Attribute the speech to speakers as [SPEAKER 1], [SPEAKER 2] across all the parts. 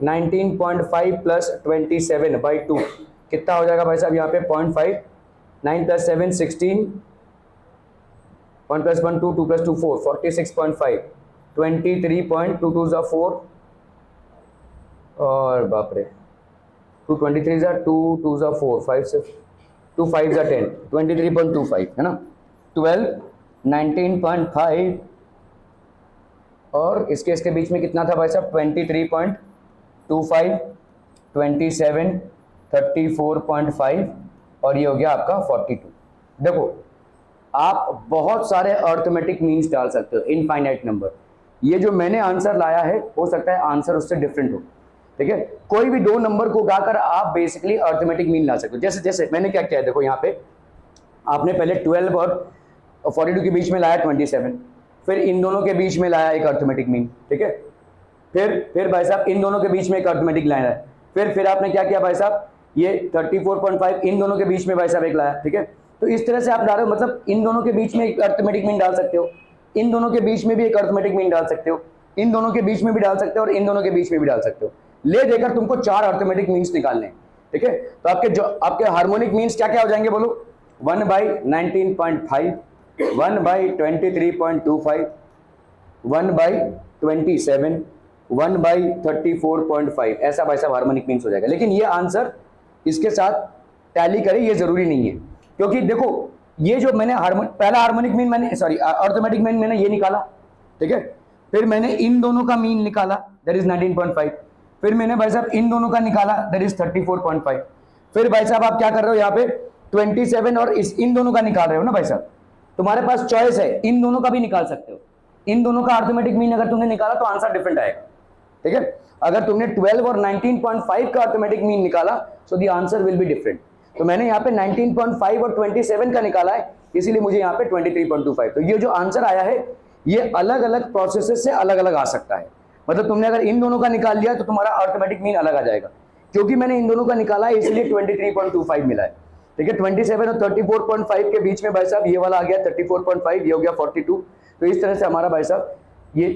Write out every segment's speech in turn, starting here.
[SPEAKER 1] 19.5 plus 27/2 कितना हो जाएगा भाई साहब यहाँ पे 0.5, 9 प्लस 7 16, 1 प्लस 1 2, 2 प्लस 2 4, 46.5, 23.22 जा 4 और बाप रे 2 23 जा 2 2 जा 4 5 से 2 5 जा 10, 23.25 है ना। 12 19.5 और इसके बीच में कितना था भाई साहब 23.25, 27 34.5 और ये हो गया आपका 42। देखो आप बहुत सारे अर्थमेटिक मीन्स डाल सकते हो, इनफाइनाइट नंबर। ये जो मैंने आंसर लाया है हो सकता है आंसर उससे डिफरेंट हो, ठीक है। कोई भी दो नंबर को उठाकर आप बेसिकली अर्थमेटिक मीन ला सकते हो। जैसे जैसे मैंने क्या किया है, देखो यहाँ पे आपने पहले 12 और 42 के बीच में लाया 27, फिर इन दोनों के बीच में लाया एक अर्थमेटिक मीन, ठीक है। फिर भाई साहब इन दोनों के बीच में एक अर्थमेटिक लाइन है, फिर आपने क्या किया भाई साहब ये 34.5 इन दोनों के बीच में भाई साहब एक लाया, ठीक है। तो इस तरह से आप डाल रहे हो, मतलब इन दोनों के बीच में एक अर्थमेटिक मीन डाल सकते हो, इन दोनों के बीच में भी एक अर्थमेटिक मीन डाल सकते हो, इन दोनों के बीच में भी डाल सकते हो और इन दोनों के बीच में भी डाल सकते हो। ले देकर तुमको 4 अर्थमेटिक मीन्स निकालने हैं, ठीक है। तो आपके हार्मोनिक मीन्स क्या क्या हो जाएंगे बोलो, 1/19.5, 1/23.25, 1/27, 1/34.5, ऐसा भाई साहब हार्मोनिक मीन्स हो जाएगा। लेकिन ये आंसर इसके साथ टैली करे ये जरूरी नहीं है, क्योंकि देखो ये जो मैंने पहला हार्मोनिक मीन मैंने अर्थमेटिक मीन मैंने ये निकाला, ठीक है। फिर मैंने इन दोनों का मीन निकाला, दैट इज 19.5। फिर मैंने भाई साहब इन दोनों का निकाला, दैट इज 34.5। फिर भाई साहब आप क्या कर रहे हो यहाँ पे 27 और इन दोनों का निकाल रहे हो ना भाई साहब, तुम्हारे पास चॉइस है, इन दोनों का भी निकाल सकते हो। इन दोनों का अर्थमेटिक मीन अगर तुमने निकाला तो आंसर डिफरेंट आएगा, ठीक है। अगर तुमने 12 और 19.5 का अर्थमेटिक मीन निकाला so the answer will be different. तो मैंने यहाँ पे 19.5 और 27 का निकाला है, इसीलिए मुझे यहाँ पे 23.25। तो ये जो आंसर आया है ये अलग अलग प्रोसेसेस से अलग अलग आ सकता है। मतलब तुमने अगर इन दोनों का निकाल लिया तो तुम्हारा अर्थमेटिक मीन अलग आ जाएगा, क्योंकि मैंने इन दोनों का निकाला है इसलिए 23.25 मिला है, ठीक है। 27 और 34.5 के बीच में भाई साहब ये वाला आ गया 34.5, ये हो गया 42। तो इस तरह से हमारा भाई साहब ये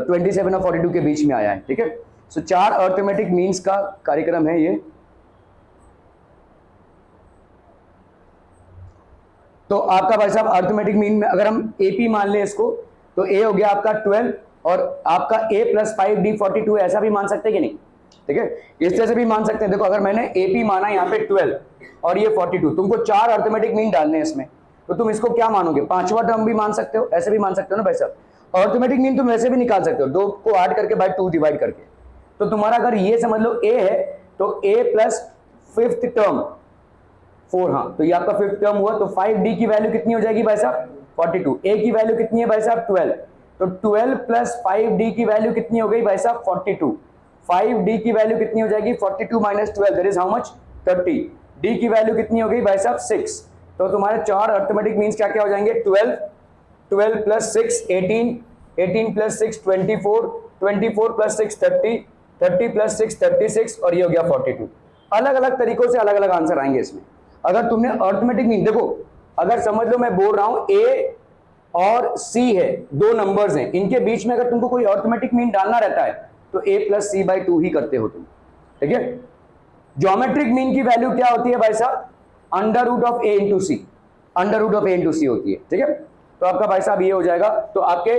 [SPEAKER 1] 27 और 42 के बीच में आया है, ठीक है। सो 4 अर्थमेटिक मीन्स का कार्यक्रम है ये। तो आपका भाई साहब अर्थमेटिक मीन में अगर हम एपी मान ले इसको, तो ए हो गया आपका 12 और आपका a + 5d 42, ऐसा भी मान सकते हैं कि नहीं, ठीक है। इस तरह से भी मान सकते हैं। देखो अगर मैंने एपी माना यहाँ पे 12 और ये 42, तुमको 4 अर्थमेटिक मीन डालने हैं इसमें, तो तुम इसको क्या मानोगे, 5वां टर्म भी मान सकते हो, ऐसे भी मान सकते हो ना भाई साहब। अर्थमेटिक मीन तुम वैसे भी निकाल सकते हो, 2 को ऐड करके बाय 2 डिवाइड करके। तो तुम्हारा अगर ये समझ लो a है तो a + 5th टर्म 4, हाँ तो ये आपका 5th टर्म हुआ। तो 5d की वैल्यू कितनी हो जाएगी भाई साहब 42, a की वैल्यू कितनी है भाई साहब 12, तो 12 + 5d की वैल्यू कितनी हो गई भाई साहब 42। 5d की वैल्यू कितनी हो जाएगी 42 - 12, that is how much 30। d की वैल्यू कितनी हो गई भाई साहब 6। तो तुम्हारे 4 अर्थमेटिक मीन्स क्या क्या हो जाएंगे 12 + 6 18, 18 + 6 24, 24 + 6 30, 30 + 6 36 और ये हो गया 42। अलग अलग तरीकों से अलग अलग आंसर आएंगे इसमें। अगर तुमने अर्थमेटिक मीन, देखो अगर समझ लो मैं बोल रहा हूं a और c है, 2 नंबर्स हैं, इनके बीच में अगर तुमको कोई अर्थमेटिक मीन डालना रहता है तो a + c/2 ही करते हो तुम, ठीक है। ज्योमेट्रिक मीन की वैल्यू क्या होती है भाई साहब √a × c, √a × c होती है, ठीक है। तो आपका भाई साहब ये हो जाएगा। तो आपके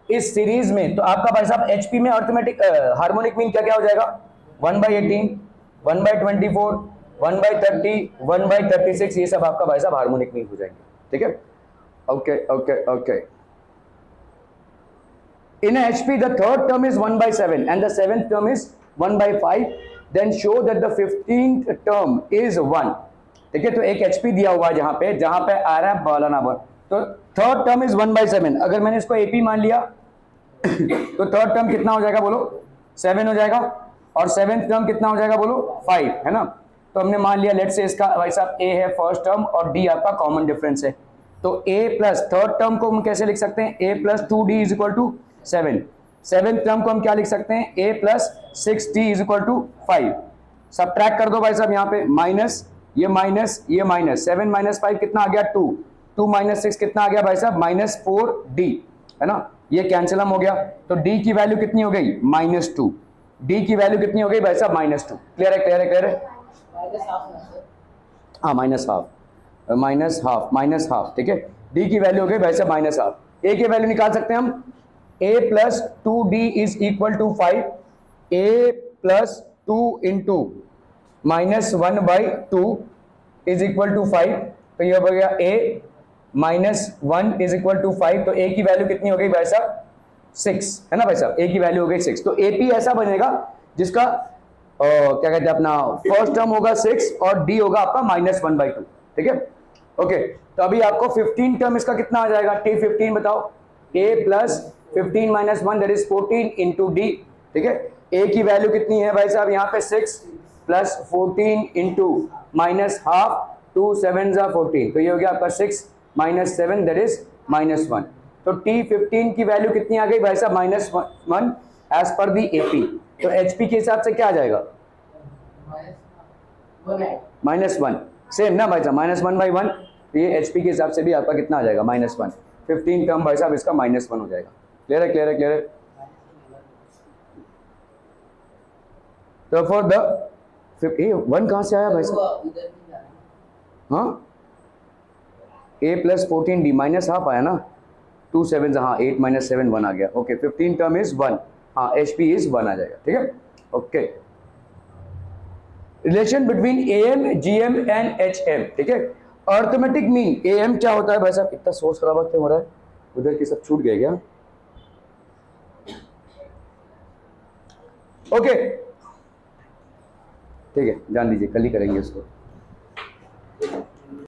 [SPEAKER 1] इस सीरीज में तो आपका भाई साहब एचपी में अर्थमेटिक हार्मोनिक मीन क्या क्या हो जाएगा 1/18, 1/24, 1/30, 1/36, ये सब आपका भाई साहब हार्मोनिक मीन हो जाएंगे, ठीक है। Okay okay okay. In HP the third term is 1/7 and the 7th term is 1/5, then show that the 15th term is 1, ठीक है। तो एक HP दिया हुआ है जहां पे आ रहा है बाला नंबर, तो थर्ड टर्म इज 1/7। अगर मैंने इसको एपी मान लिया तो थर्ड टर्म कितना हो जाएगा बोलो 7 हो जाएगा, और 7th टर्म कितना हो जाएगा बोलो 5, है ना। तो हमने मान लिया लेट्स से इसका भाई साहब a है फर्स्ट टर्म और d आपका कॉमन डिफरेंस है। तो a प्लस थर्ड टर्म को हम कैसे लिख सकते हैं a + 2d = 7। 7th टर्म को हम क्या लिख सकते हैं a + 6d = 5। सब्ट्रैक्ट कर दो भाई साहब यहाँ पे माइनस ये माइनस ये माइनस, 7 - 5 कितना आ गया 2, 2 - 6 कितना आ गया भाई साहब -4d, है ना। ये कैंसिल हो गया। तो d की वैल्यू कितनी हो गई -2, डी की वैल्यू कितनी हो गई भाई साहब -2। क्लियर है, क्लियर है, क्लियर है? हाँ माइनस हाफ, ठीक है। डी की वैल्यू हो गई भाई साहब -हाफ। ए की वैल्यू निकाल सकते हैं हम, a plus 2d is equal to 5, a plus 2 into -1/2 is equal to 5। तो ये हो गया a -1 इज इक्वल टू 5। तो a की वैल्यू कितनी हो गई भाई साहब 6, है ना भाई साहब, a की वैल्यू हो गई 6। तो AP ऐसा बनेगा जिसका क्या कहते हैं अपना फर्स्ट टर्म होगा 6 और d होगा आपका -1/2, ठीक है। ओके, तो अभी आपको 15 टर्म इसका कितना आ जाएगा, T15 बताओ। a plus 15 - 1 that is 14 into D, ठीक है। a की वैल्यू कितनी है भाई साहब यहाँ पे 6 प्लस 14 इंटू -हाफ, 2 7 = 14। तो ये हो गया आपका 6 - 7 दैट इज -1। तो T15 की वैल्यू कितनी आ गई भाई साहब -1 एज पर दी AP। तो HP के हिसाब से क्या आ जाएगा -1, सेम ना भाई साहब, -1/1। तो ये HP के हिसाब से भी आपका कितना आ जाएगा -1। 15 टर्म भाई साहब इसका -1 हो जाएगा। क्लियर है, क्लियर है, क्लियर है? तो फॉर द 1 कहां से आया भाई साहब? हाँ a प्लस 14d -हाफ आया ना, 2 7 हाँ 8 - 7 1 आ गया। ओके, 15 टर्म इज 1, हाँ HP इज 1 आ जाएगा, ठीक है। Okay, relation between AM GM and HM, ठीक है। अर्थमेटिक मीन AM क्या होता है भाई साहब? इतना सोर्स खराब क्यों हो रहा है, उधर की सब छूट गए क्या? ओके ठीक है, जान लीजिए, कल ही करेंगे इसको।